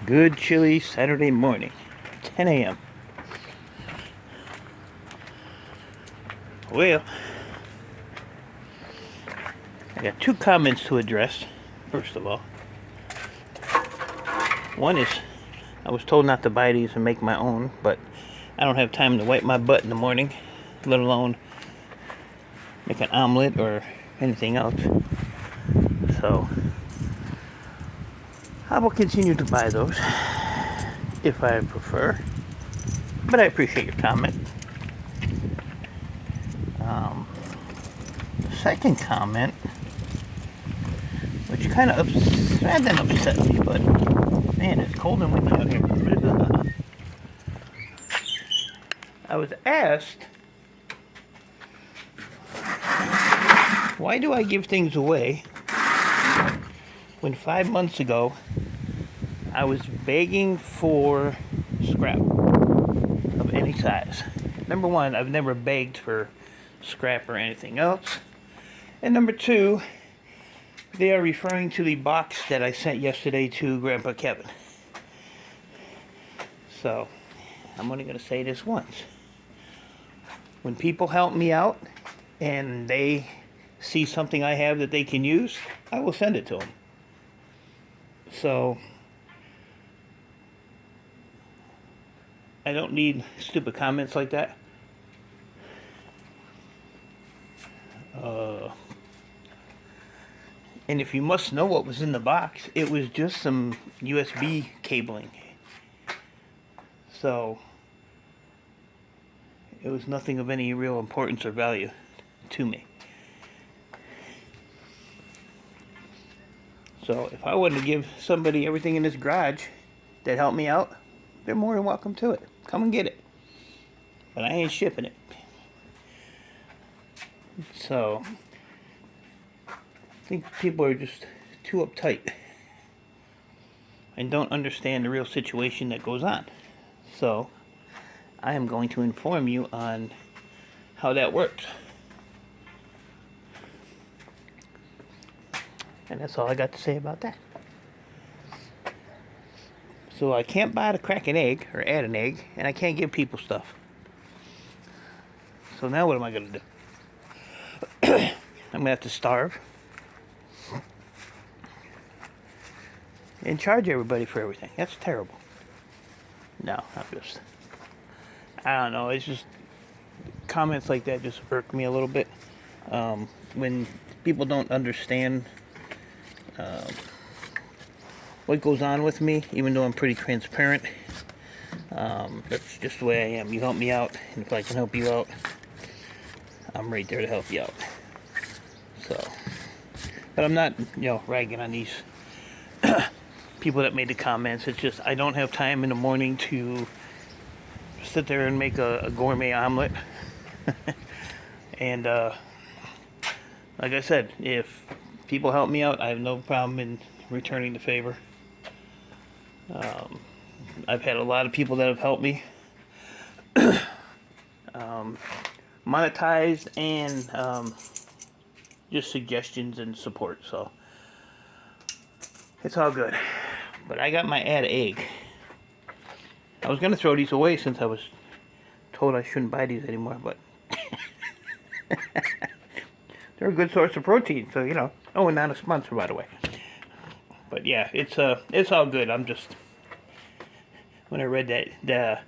good chilly Saturday morning, 10 a.m. Well, I got two comments to address. First of all, one is I was told not to buy these and make my own, but I don't have time to wipe my butt in the morning, let alone make an omelet or anything else. So I will continue to buy those if I prefer, but I appreciate your comment. The second comment, which kind of upset me, but man, it's cold and windy out here. I was asked, why do I give things away when 5 months ago I was begging for scrap of any size? Number one, I've never begged for scrap or anything else. And number two, they are referring to the box that I sent yesterday to Grandpa Kevin. So, I'm only going to say this once. When people help me out and they see something I have that they can use, I will send it to them. So, I don't need stupid comments like that. And if you must know what was in the box, it was just some USB cabling. So, it was nothing of any real importance or value to me. So, if I wanted to give somebody everything in this garage that helped me out, they're more than welcome to it. Come and get it. But I ain't shipping it. So, I think people are just too uptight and don't understand the real situation that goes on. So, I am going to inform you on how that works. And that's all I got to say about that. So I can't buy to crack an egg or add an egg, and I can't give people stuff. So now what am I going to do? I'm going to have to starve and charge everybody for everything. That's terrible. No, I don't know. It's just comments like that just irk me a little bit. When people don't understand what goes on with me, even though I'm pretty transparent, that's just the way I am. You help me out, and if I can help you out, I'm right there to help you out. So, but I'm not, ragging on these people that made the comments. It's just I don't have time in the morning to sit there and make a gourmet omelet. And like I said, if people help me out, I have no problem in returning the favor. I've had a lot of people that have helped me monetized and just suggestions and support. So it's all good. But I got my add egg. I was going to throw these away since I was told I shouldn't buy these anymore, but they're a good source of protein, so Oh, and not a sponsor, by the way. But yeah, it's all good. I'm just, when I read that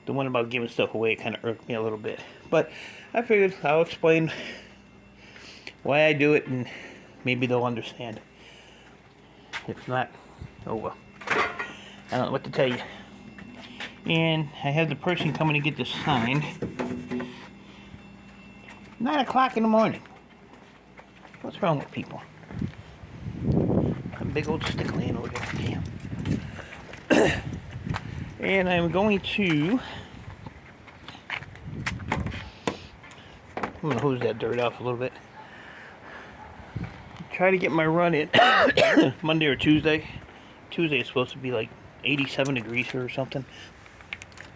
the one about giving stuff away, it kind of irked me a little bit. But I figured I'll explain why I do it, and maybe they'll understand. If not, oh well. I don't know what to tell you. And I have the person coming to get this signed. 9 o'clock in the morning. What's wrong with people? A big old stick laying over there. Damn. And I'm going to hose that dirt off a little bit. Try to get my run in Monday or Tuesday. Tuesday is supposed to be like 87 degrees here or something.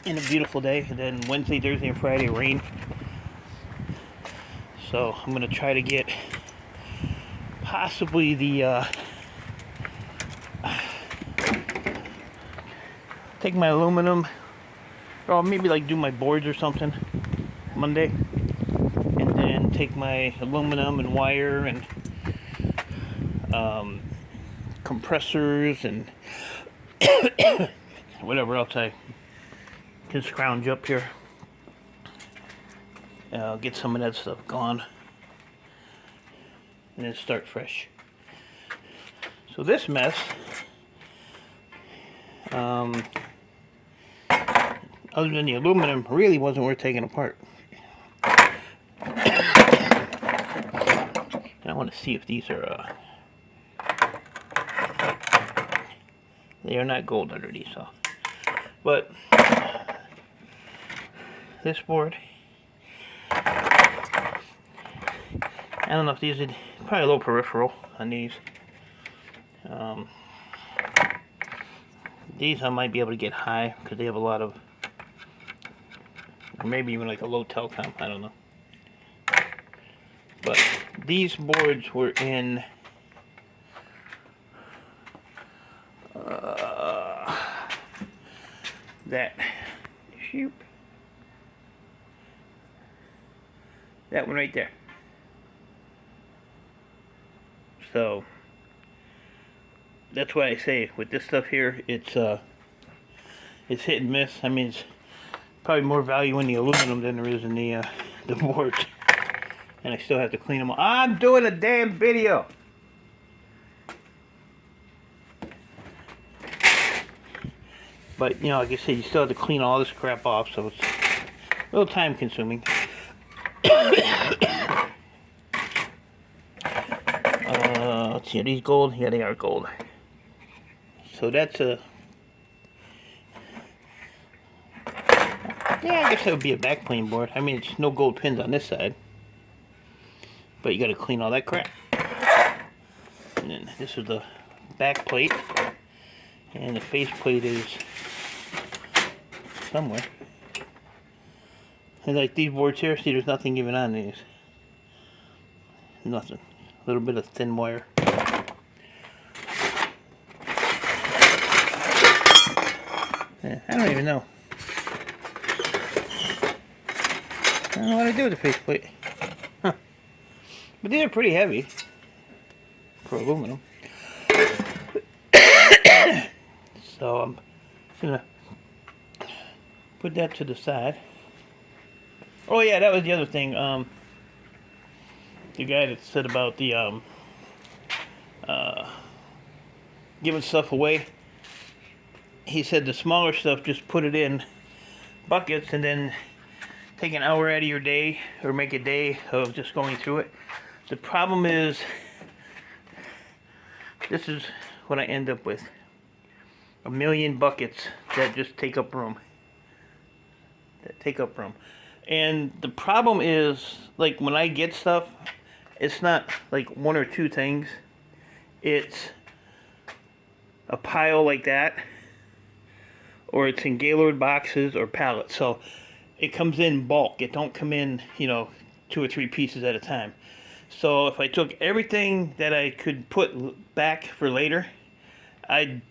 And a beautiful day. And then Wednesday, Thursday, and Friday rain. So I'm going to try to get possibly the take my aluminum, or maybe like do my boards or something Monday, and then take my aluminum and wire and compressors and whatever else I can scrounge up here. Get some of that stuff gone and then start fresh. So this mess, other than the aluminum, really wasn't worth taking apart. And I want to see if these are they are not gold under these, so. But this board, I don't know if these are probably a little peripheral on these. These I might be able to get high because they have a lot of, or maybe even like a low telecom, I don't know. But these boards were in that one right there. So that's why I say with this stuff here, it's hit and miss. I mean, it's probably more value in the aluminum than there is in the boards. And I still have to clean them up. I'm doing a damn video. But, you know, like I said, you still have to clean all this crap off, so it's a little time consuming. Let's see, are these gold? Yeah, they are gold. So that's a... yeah, I guess that would be a backplane board. I mean, it's no gold pins on this side. But you gotta clean all that crap. And then this is the back plate. And the face plate is somewhere. And like these boards here, see there's nothing even on these. Nothing. A little bit of thin wire. Yeah, I don't even know. I don't know what to do with the face plate. Huh. But these are pretty heavy for aluminum. So I'm gonna put that to the side. Oh yeah, that was the other thing. The guy that said about the giving stuff away. He said the smaller stuff, just put it in buckets and then take an hour out of your day or make a day of just going through it. The problem is, this is what I end up with. 1,000,000 buckets that just take up room. And the problem is, like when I get stuff, it's not like one or two things. It's a pile like that, or it's in Gaylord boxes or pallets. So it comes in bulk. It don't come in, you know, 2 or 3 pieces at a time. So if I took everything that I could put back for later, I'd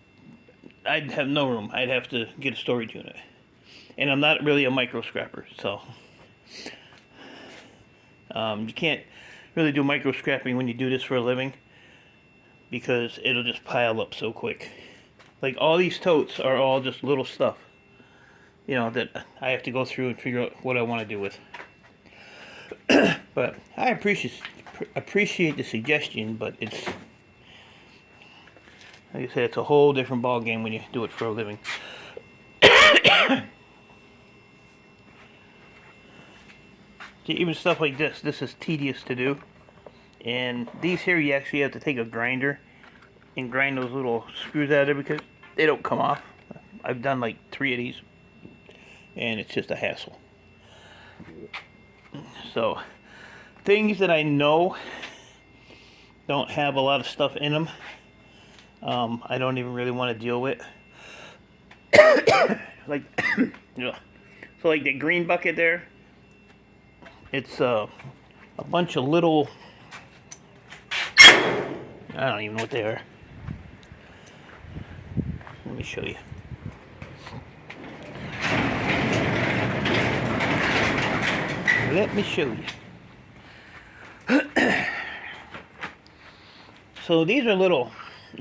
have no room. I'd have to get a storage unit. And I'm not really a micro scrapper, so you can't really do micro scrapping when you do this for a living, because it'll just pile up so quick. Like all these totes are all just little stuff, you know, that I have to go through and figure out what I want to do with. But I appreciate the suggestion, but it's, like I said, it's a whole different ball game when you do it for a living. Even stuff like this is tedious to do. And these here, you actually have to take a grinder and grind those little screws out of there because they don't come off. I've done like 3 of these, and it's just a hassle. So, things that I know don't have a lot of stuff in them, I don't even really want to deal with. Like, you know, so like the green bucket there, it's a bunch of little, I don't even know what they are. Let me show you. let me show you. So these are little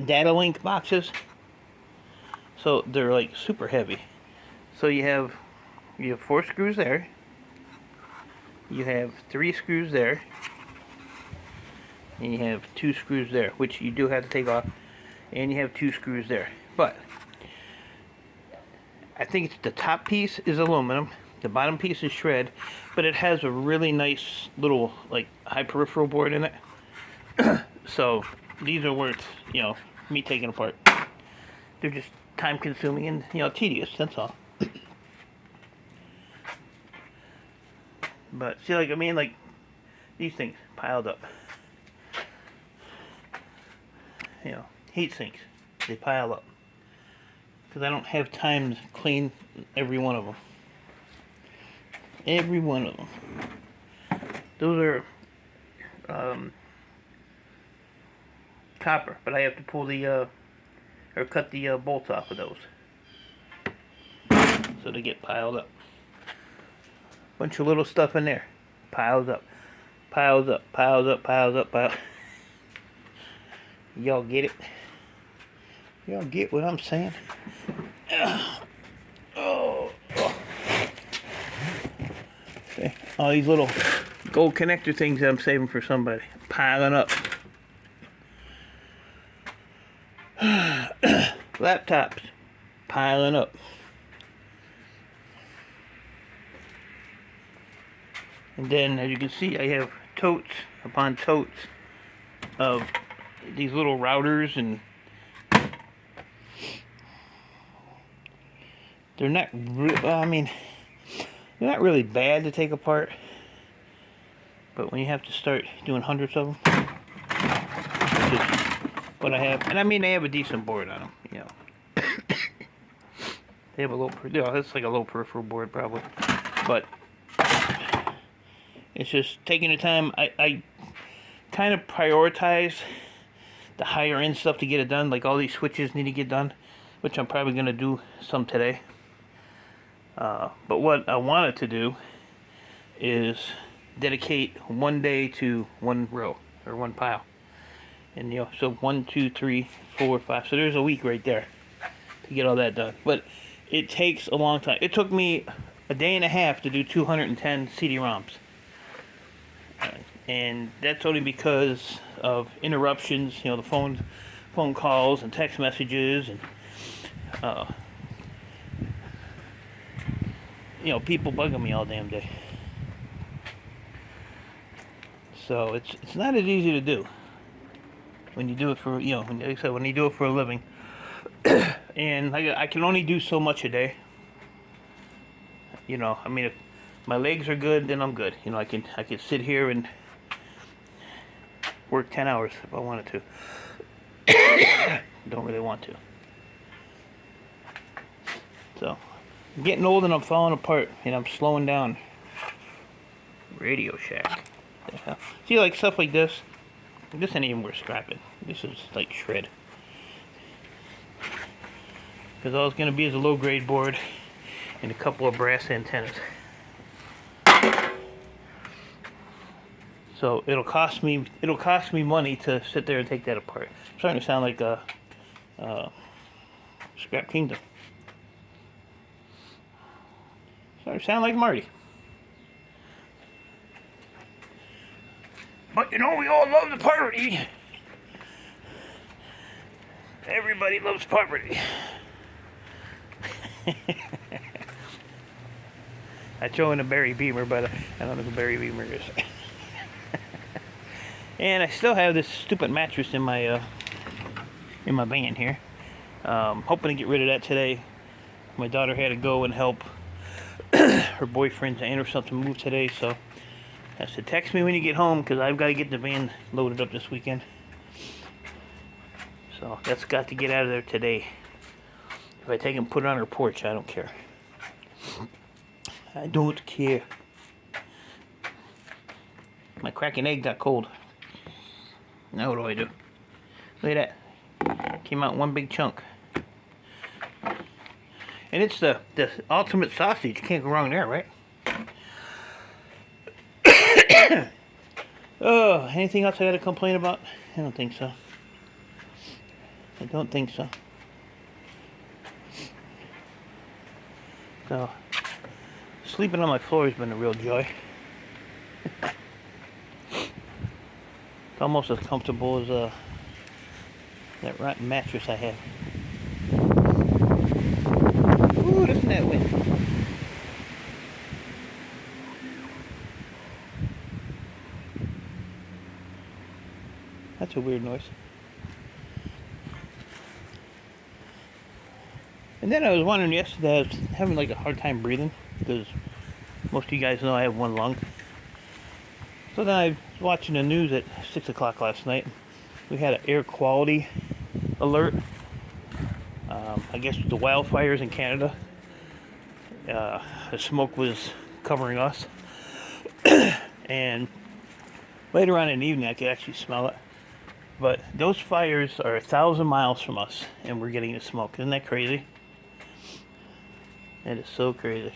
data link boxes. So they're like super heavy. So you have 4 screws there. You have 3 screws there. And you have 2 screws there, which you do have to take off. And you have 2 screws there. But I think it's the top piece is aluminum. The bottom piece is shred, but it has a really nice little like high peripheral board in it. So these are worth, you know, me taking apart. They're just time consuming and, you know, tedious, that's all. But see, like, I mean, like these things piled up. You know, heat sinks, they pile up. Because I don't have time to clean every one of them. Every one of them. Those are copper, but I have to pull the or cut the bolts off of those, so they get piled up. Bunch of little stuff in there, piles up, piles up, piles up, piles up, piles. Y'all get it? Y'all get what I'm saying? Oh. Okay. All these little gold connector things that I'm saving for somebody. Piling up. Laptops. Piling up. And then, as you can see, I have totes upon totes of these little routers, and they're not I mean, they're not really bad to take apart, but when you have to start doing hundreds of them, which is what I have, and I mean they have a decent board on them, you know. They have a low, you know, that's like a low peripheral board probably, but it's just taking the time. I kind of prioritize the higher end stuff to get it done, like all these switches need to get done, which I'm probably going to do some today. But what I wanted to do is dedicate one day to one row or one pile, and you know, so 1, 2, 3, 4, 5. So there's a week right there to get all that done. But it takes a long time. It took me a day and a half to do 210 CD-ROMs, and that's only because of interruptions. You know, the phone calls and text messages, and you know, people bugging me all damn day. So it's not as easy to do when you do it for, you know, like I said, when you do it for a living. And I can only do so much a day. You know, I mean, if my legs are good, then I'm good. You know, I can sit here and work 10 hours if I wanted to. Don't really want to. So I'm getting old and I'm falling apart, and I'm slowing down. Radio Shack. See, like stuff like this. This ain't even worth scrapping. This is like shred. Because all it's going to be is a low grade board and a couple of brass antennas. So it'll cost me money to sit there and take that apart. I'm starting to sound like a Scrap Kingdom. Starting to sound like Marty. But you know, we all love the party. Everybody loves poverty. I throw in a Barry Beamer, but I don't know who Barry Beamer is. And I still have this stupid mattress in my van here. Hoping to get rid of that today. My daughter had to go and help her boyfriend's aunt or something move today, so I said, text me when you get home, because I've got to get the van loaded up this weekend. So that's got to get out of there today. If I take and put it on her porch, I don't care. I don't care. My cracking egg got cold. Now what do I do? Look at that. Came out one big chunk. And it's the ultimate sausage. Can't go wrong there, right? Oh, anything else I gotta complain about? I don't think so. I don't think so. So, sleeping on my floor has been a real joy. It's almost as comfortable as that rotten mattress I have. Ooh, listen to that wind. That's a weird noise. And then I was wondering yesterday, I was having like a hard time breathing because most of you guys know I have one lung. So then I was watching the news at 6 o'clock last night. We had an air quality alert. I guess the wildfires in Canada. The smoke was covering us. And later on in the evening I could actually smell it. But those fires are 1,000 miles from us and we're getting the smoke. Isn't that crazy? That is so crazy.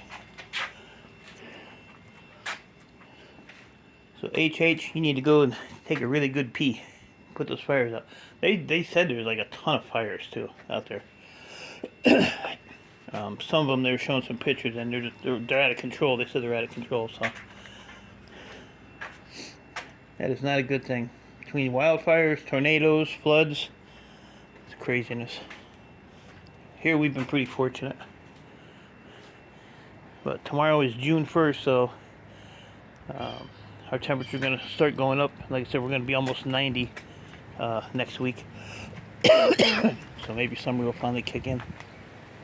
So HH, you need to go and take a really good pee. Put those fires out. They said there's like a ton of fires too out there. Some of them they were showing some pictures and they're out of control. They said they're out of control. So that is not a good thing. Between wildfires, tornadoes, floods, it's craziness. Here we've been pretty fortunate. But tomorrow is June 1st, so our temperature is going to start going up. Like I said, we're going to be almost 90 next week. So maybe summer will finally kick in.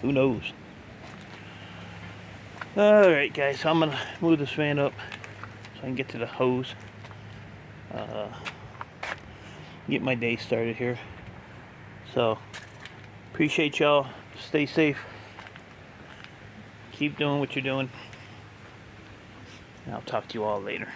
Who knows? Alright guys, so I'm going to move this fan up so I can get to the hose. Get my day started here. So, appreciate y'all. Stay safe. Keep doing what you're doing. And I'll talk to you all later.